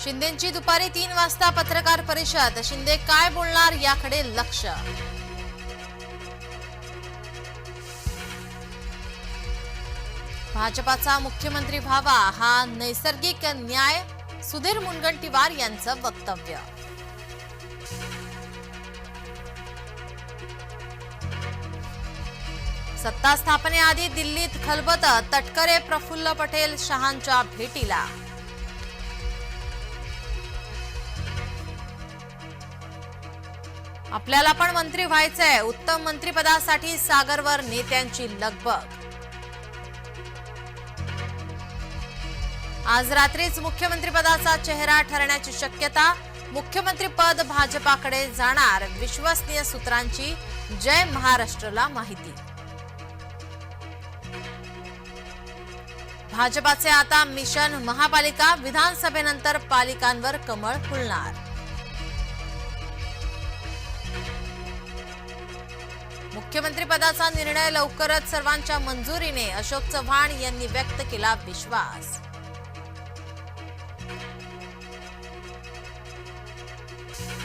शिंदेंची दुपारी 3 वाजता पत्रकार परिषद. शिंदे काय बोलणार याकडे लक्ष. भाजपाचा मुख्यमंत्री व्हावा हा नैसर्गिक न्याय. सुधीर मुनगंटीवार यांचं वक्तव्य. सत्ता स्थापनेआधी दिल्लीत खलबत. तटकरे प्रफुल्ल पटेल शहांच्या भेटीला. आपल्याला पण मंत्री व्हायचंय. उत्तम मंत्रिपदासाठी सागरवर नेत्यांची लगबग. आज रात्रीच मुख्यमंत्रीपदाचा चेहरा ठरण्याची शक्यता. मुख्यमंत्री पद भाजपाकडे जाणार. विश्वसनीय सूत्रांची जय महाराष्ट्रला माहिती. भाजपाचे आता मिशन महापालिका. विधानसभेनंतर पालिकांवर कमळ फुलणार. मुख्यमंत्रीपदाचा निर्णय लवकरच सर्वांच्या मंजुरीने. अशोक चव्हाण यांनी व्यक्त केला विश्वास.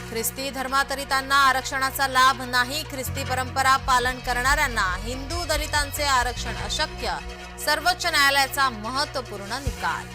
ख्रिस्ती धर्मांतरितांना आरक्षणाचा लाभ नाही. ख्रिस्ती परंपरा पालन करणाऱ्यांना हिंदू दलितांचे आरक्षण अशक्य. सर्वोच्च न्यायालयाचा महत्त्वपूर्ण निकाल.